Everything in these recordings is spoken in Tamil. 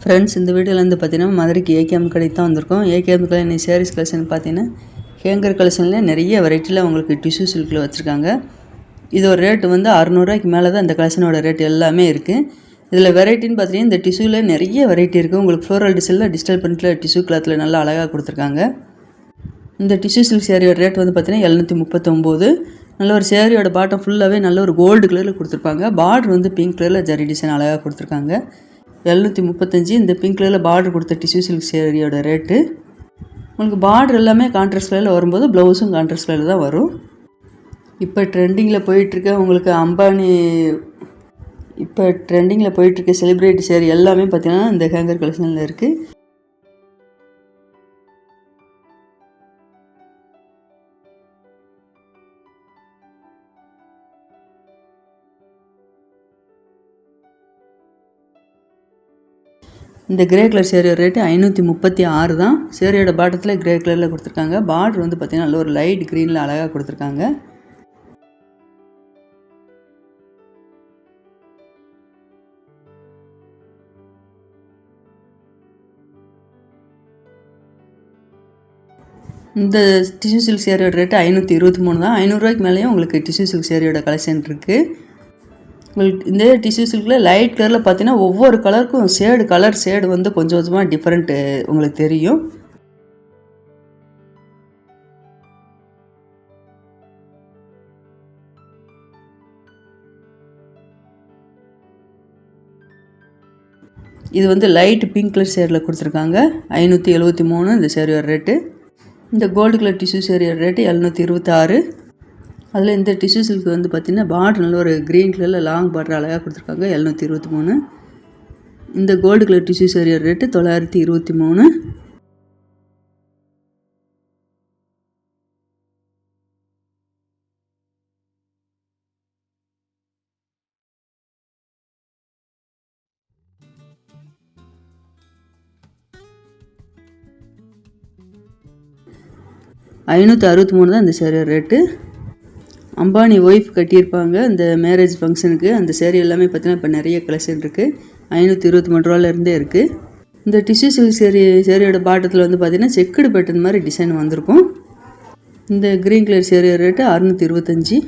ஃப்ரெண்ட்ஸ், இந்த வீடியோவில் வந்து பார்த்தீங்கன்னா மதுரைக்கு ஏகேஎம் கடைக்கு தான் வந்திருக்கோம். ஏகேஎம்க்கு இன்னைக்கு சாரீஸ் கலெக்ஷன் பார்த்தீங்கன்னா ஹேங்கர் கலெக்ஷனில் நிறைய வெரைட்டியில் உங்களுக்கு டிஷ்யூ சில்கில் வச்சுருக்காங்க. இது ஒரு ரேட்டு வந்து 600 ரூபாய்க்கு மேலே தான் இந்த கலெக்ஷனோட ரேட் எல்லாமே இருக்குது. இதில் வெரைட்டின்னு பார்த்தீங்கன்னா இந்த டிஷ்யூவில் நிறைய வெரைட்டி இருக்குது. உங்களுக்கு ஃப்ளோரல் டிசைனில் டிஜிட்டல் பிரிண்டில் டிஷ்யூ கிளாத்தில் நல்லா அழகாக கொடுத்துருக்காங்க. இந்த டிஷ்யூ சில்க் சேரீயோட ரேட் வந்து பார்த்தீங்கன்னா 739. நல்ல ஒரு சேரீயோட பாட்டம் ஃபுல்லாகவே நல்ல ஒரு கோல்டு கலரில் கொடுத்துருப்பாங்க. பார்டர் வந்து பிங்க் கலரில் ஜரி டிசைன் அழகாக கொடுத்துருக்காங்க. 735. இந்த பிங்க் கலரில் பார்டர் கொடுத்த டிஷ்யூ சில்க் சேரீயோட ரேட்டு. உங்களுக்கு பார்டர் எல்லாமே கான்ட்ராஸ்ட் கலரில் வரும்போது ப்ளவுஸும் கான்ட்ராஸ்ட் கலரில் தான் வரும். இப்போ ட்ரெண்டிங்கில் போயிட்டுருக்க உங்களுக்கு அம்பானி செலிப்ரிட்டி சேரீ எல்லாமே பார்த்தீங்கன்னா இந்த ஹேங்கர் கலெக்ஷனில் இருக்குது. இந்த கிரே கலர் சேரீயோட ரேட்டு 536 தான். சேரீயோட பாட்டத்தில் கிரே கலரில் கொடுத்துருக்காங்க. பார்டர் வந்து பார்த்திங்கன்னா நல்ல ஒரு லைட் க்ரீனில் அழகாக கொடுத்துருக்காங்க. இந்த டிஷ்யூ சில்க் சேரீயோட ரேட்டு 523 தான். 500 ரூபாய்க்கு மேலேயும் உங்களுக்கு டிஷ்யூ சில்க் சேரீயோட கலெக்ஷன் இருக்குது. உங்களுக்கு இந்த டிஷ்யூ சில்கில் லைட் கலரில் பார்த்தீங்கன்னா ஒவ்வொரு கலருக்கும் கலர் ஷேடு வந்து கொஞ்சம் கொஞ்சமாக டிஃப்ரெண்ட்டு உங்களுக்கு தெரியும். இது வந்து லைட் பிங்க் கலர் சேரில் கொடுத்துருக்காங்க. 573 இந்த சேரீயோட ரேட்டு. இந்த கோல்டு கலர் டிஷ்யூ சேரீயோட ரேட்டு 726. அதில் இந்த டிஷ்யூ சில்க் வந்து பார்த்திங்கன்னா பார்டர் நல்ல ஒரு க்ரீன் கலரில் லாங் பார்டர் அழகாக கொடுத்துருக்காங்க. 723. இந்த கோல்டு கலர் டிஷ்யூ சேரீயோட ரேட்டு 923. $563 தான் இந்த சேரீயோட ரேட்டு. அம்பானி ஒய்ஃப் கட்டியிருப்பாங்க இந்த மேரேஜ் ஃபங்க்ஷனுக்கு. அந்த சேரீ எல்லாமே பார்த்தீங்கன்னா இப்போ நிறைய கலெக்ஷன் இருக்குது. 523 ரூபாலேருந்தே இருக்குது. இந்த டிஷ்யூ சில்க் சேரீயோட பாட்டத்தில் வந்து பார்த்திங்கன்னா செக்குடு பேட்டர்ன் மாதிரி டிசைன் வந்திருக்கும். இந்த க்ரீன் கலர் சேரீயோட ரேட்டு 625.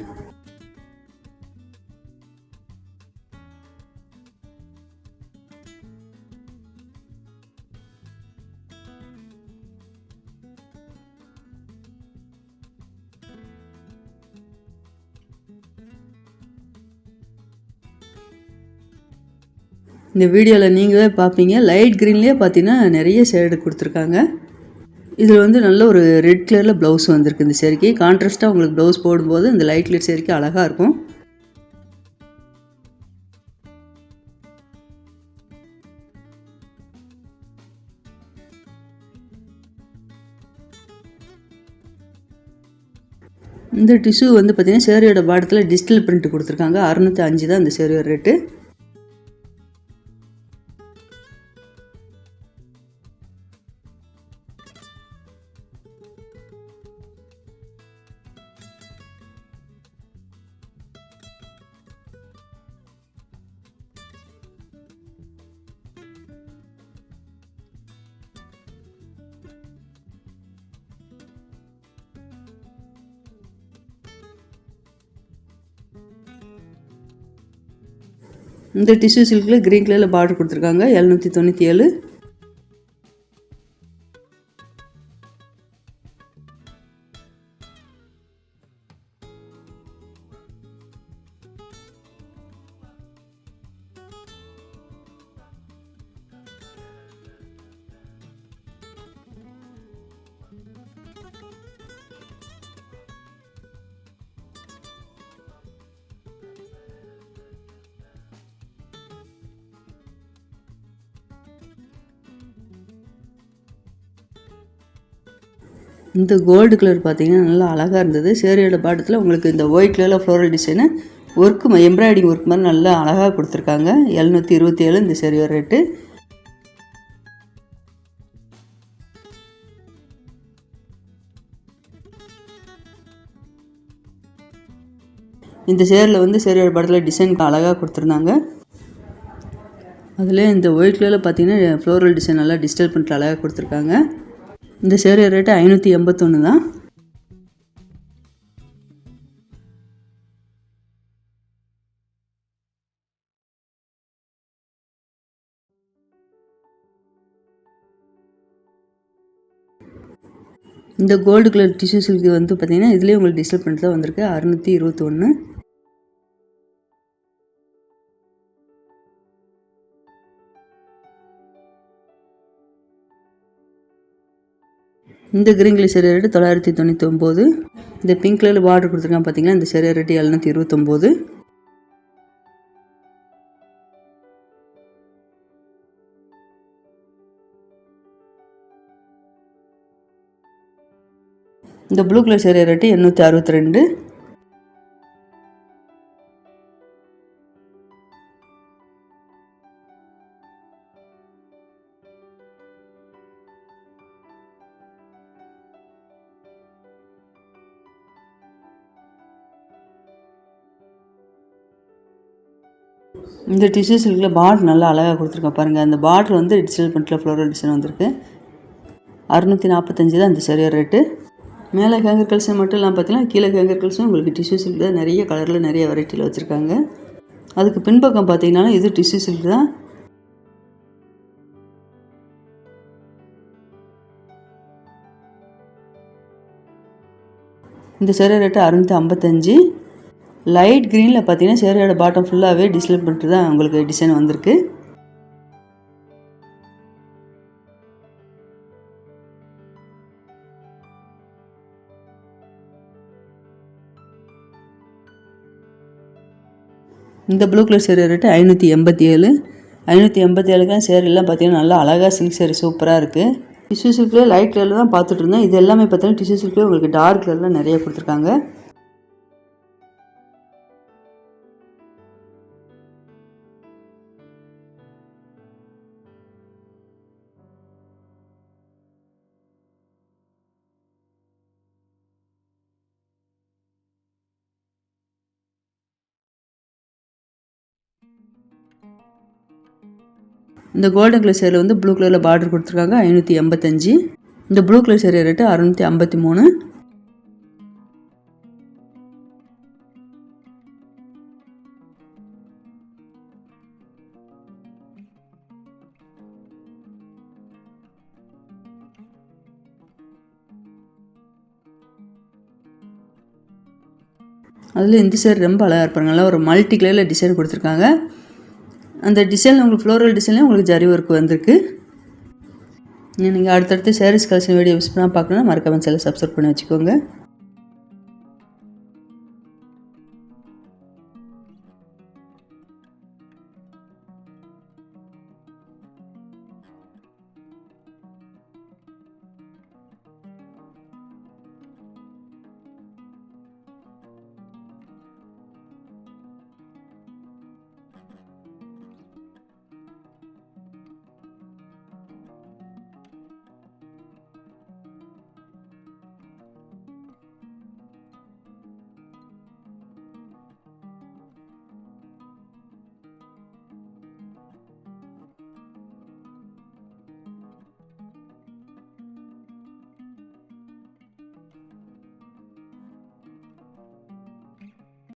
இந்த வீடியோவில் நீங்களே பார்ப்பீங்க. லைட் க்ரீன்லேயே பார்த்தீங்கன்னா நிறைய ஷேடு கொடுத்துருக்காங்க. இதில் வந்து நல்ல ஒரு ரெட் கலரில் ப்ளவுஸ் வந்திருக்கு. இந்த சேரீக்கு கான்ட்ராஸ்ட்டாக உங்களுக்கு ப்ளவுஸ் போடும்போது இந்த லைட் கலர் சேரீக்கு அழகாக இருக்கும். இந்த டிஷ்யூ வந்து பார்த்திங்கன்னா சேரீயோட பாட்டத்தில் டிஜிட்டல் பிரிண்ட் கொடுத்துருக்காங்க. 605 தான் இந்த சேரீயோட ரேட்டு. இந்த டிஷ்யூ சில்கில் க்ரீன் கலரில் பார்டர் கொடுத்துருக்காங்க. 797. இந்த கோல்டு கலர் பார்த்தீங்கன்னா நல்லா அழகாக இருந்தது. சேரீயோட பாட்டத்தில் உங்களுக்கு இந்த ஒயிட் கலரில் floral design work embroidery work மாதிரி நல்லா அழகாக கொடுத்துருக்காங்க. 727 இந்த சேரீயோட ரேட்டு. இந்த சேரில் வந்து சேரியோட படத்தில் டிசைன் அழகாக கொடுத்துருந்தாங்க. அதில் இந்த ஒயிட் கலரில் பார்த்தீங்கன்னா ஃப்ளோரல் டிசைன் நல்லா டிஜிட்டல் பிரிண்டில் அழகாக கொடுத்துருக்காங்க. இந்த சேரீ ரேட்டு 581 தான். இந்த கோல்டு கலர் டிஷ்யூ சில்க் வந்து பார்த்தீங்கன்னா இதுலேயே உங்களுக்கு டிஜிட்டல் பிரிண்ட் தான் வந்திருக்கு. 621. இந்த கிரீன் கலர் சேரீ ரேட்டு 999. இந்த பிங்க் கலர் பார்டர் கொடுத்துருக்காங்க பார்த்தீங்கன்னா இந்த சேரீ ரேட்டு 729. இந்த ப்ளூ கலர் சேரீ ரேட்டு 862. இந்த டிஷ்யூ சில்கில் பார்டர் நல்லா அழகாக கொடுத்துருக்கேன் பாருங்கள். அந்த பார்டர் வந்து டிஜிட்டல் பிரிண்டில் ஃப்ளோரல் டிசைன் வந்திருக்கு. 645 தான் இந்த சேரீ ரேட்டு. மேலே ஹேங்கர் கல்ஸும் மட்டும் இல்லாமல் பார்த்தீங்கன்னா கீழே ஹேங்கர் கல்ஸும் உங்களுக்கு டிஷ்யூ சில்க் தான் நிறைய கலரில் நிறைய வெரைட்டியில் வச்சுருக்காங்க. அதுக்கு பின்பக்கம் பார்த்தீங்கன்னா இது டிஷ்யூ சில்க் தான். இந்த சேரீ ரேட்டு 655. லைட் க்ரீனில் பார்த்தீங்கன்னா சேரீயோட பாட்டம் ஃபுல்லாகவே டிஸ்பிளே பண்ணிட்டு தான் உங்களுக்கு டிசைன் வந்திருக்கு. இந்த ப்ளூ கலர் சேரீ ரேட்டு 587. 587க்கு சேரீலாம் பார்த்தீங்கன்னா நல்லா அழகாக சில்க் சேரீ சூப்பராக இருக்குது. டிஷ்யூ சில்க்லேயே லைட் கலரில் தான் பார்த்துட்டு இருந்தேன். இது எல்லாமே பார்த்தீங்கன்னா டிஷ்யூ சில்க்லேயே உங்களுக்கு டார்க் கலரில் நிறைய கொடுத்துருக்காங்க. இந்த கோல்டன் கலர் சேரீ வந்து ப்ளூ கலரில் பார்டர் கொடுத்துருக்காங்க. 585. இந்த ப்ளூ கலர் சேரீ ரேட்டு 653. அதில் இந்த சேரீ ரொம்ப அழகாக இருப்பாங்க. நல்லா ஒரு மல்டி கலரில் டிசைன் கொடுத்துருக்காங்க. அந்த டிசைன் உங்களுக்கு ஃப்ளோரல் டிசைன்லேயும் உங்களுக்கு ஜரி ஒர்க் வந்திருக்கு. நீங்கள் அடுத்தடுத்து சாரீஸ் கலெக்ஷன் வீடியோ யூஸ் பண்ணால் பார்க்கணுன்னா மறக்காம சேனலை சப்ஸ்கிரைப் பண்ணி வச்சுக்கோங்க.